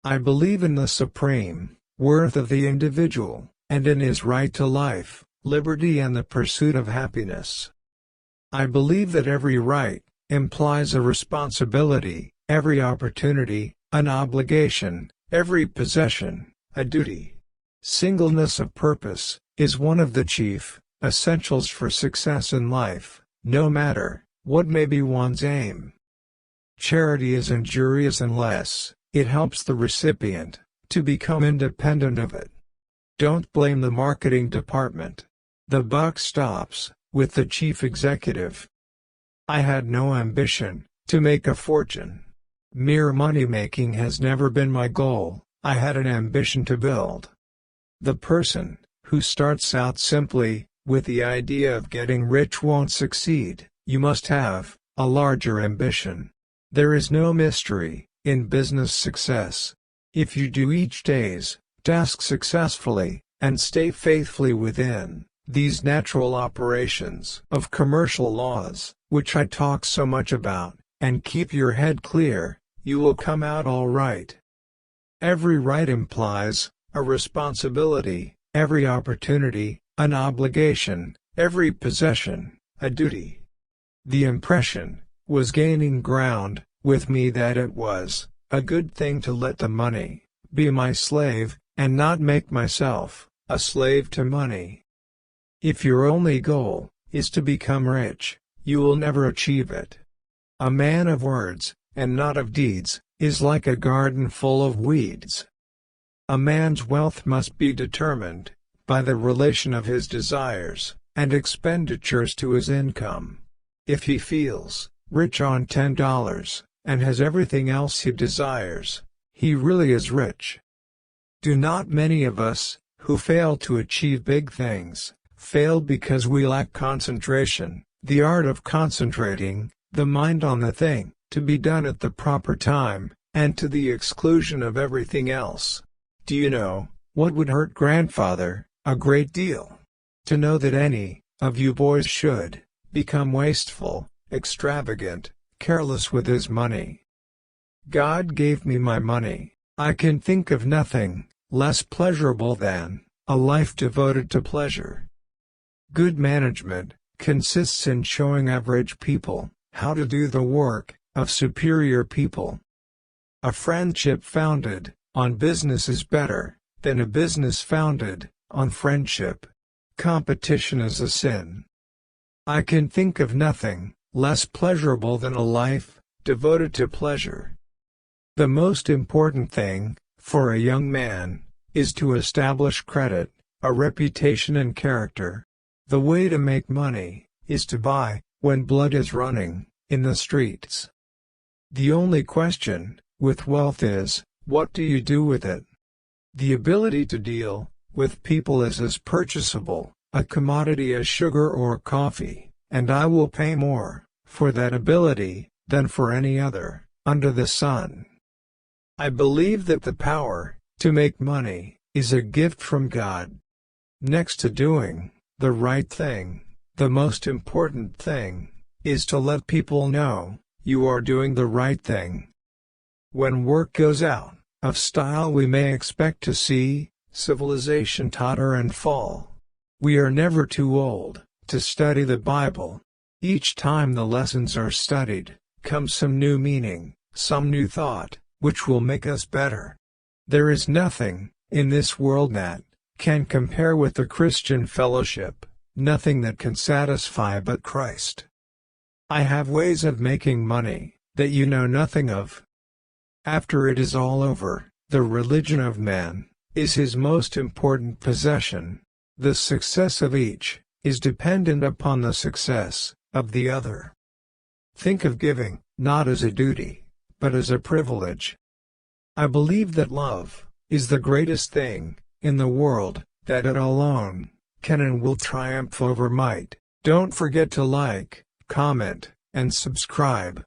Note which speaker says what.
Speaker 1: I believe in the supreme worth of the individual, and in his right to life, liberty and the pursuit of happiness. I believe that every right implies a responsibility, every opportunity, an obligation, every possession, a duty. Singleness of purpose is one of the chief essentials for success in life, no matter what may be one's aim. Charity is injurious unless it helps the recipient to become independent of it. Don't blame the marketing department. The buck stops with the chief executive. I had no ambition to make a fortune. Mere money-making has never been my goal. I had an ambition to build. The person who starts out simply with the idea of getting rich won't succeed. You must have a larger ambition. There is no mystery in business success. If you do each day's task successfully, and stay faithfully within these natural operations of commercial laws, which I talk so much about, and keep your head clear, you will come out all right. Every right implies a responsibility, every opportunity, an obligation, every possession, a duty. The impression was gaining ground with me that it was a good thing to let the money be my slave, and not make myself a slave to money. If your only goal is to become rich, you will never achieve it. A man of words, and not of deeds, is like a garden full of weeds. A man's wealth must be determined by the relation of his desires and expenditures to his income. If he feels rich on $10 and has everything else he desires, he really is rich. Do not many of us who fail to achieve big things fail because we lack concentration, the art of concentrating the mind on the thing to be done at the proper time, and to the exclusion of everything else? Do you know what would hurt grandfather a great deal? To know that any of you boys should become wasteful, extravagant, careless with his money. God gave me my money. I can think of nothing less pleasurable than a life devoted to pleasure. Good management consists in showing average people how to do the work of superior people. A friendship founded on business is better than a business founded on friendship. Competition is a sin. I can think of nothing less pleasurable than a life devoted to pleasure. The most important thing for a young man is to establish credit, a reputation and character. The way to make money is to buy when blood is running in the streets. The only question with wealth is, what do you do with it? The ability to deal with people is as purchasable a commodity as sugar or coffee, and I will pay more for that ability than for any other under the sun. I believe that the power to make money is a gift from God. Next to doing the right thing, the most important thing is to let people know you are doing the right thing. When work goes out of style, we may expect to see civilization totter and fall. We are never too old to study the Bible. Each time the lessons are studied, comes some new meaning, some new thought, which will make us better. There is nothing in this world that can compare with the Christian fellowship, nothing that can satisfy but Christ. I have ways of making money that you know nothing of. After it is all over, the religion of man is his most important possession. The success of each is dependent upon the success of the other. Think of giving, not as a duty, but as a privilege. I believe that love is the greatest thing in the world, that it alone can and will triumph over might. Don't forget to like, comment, and subscribe.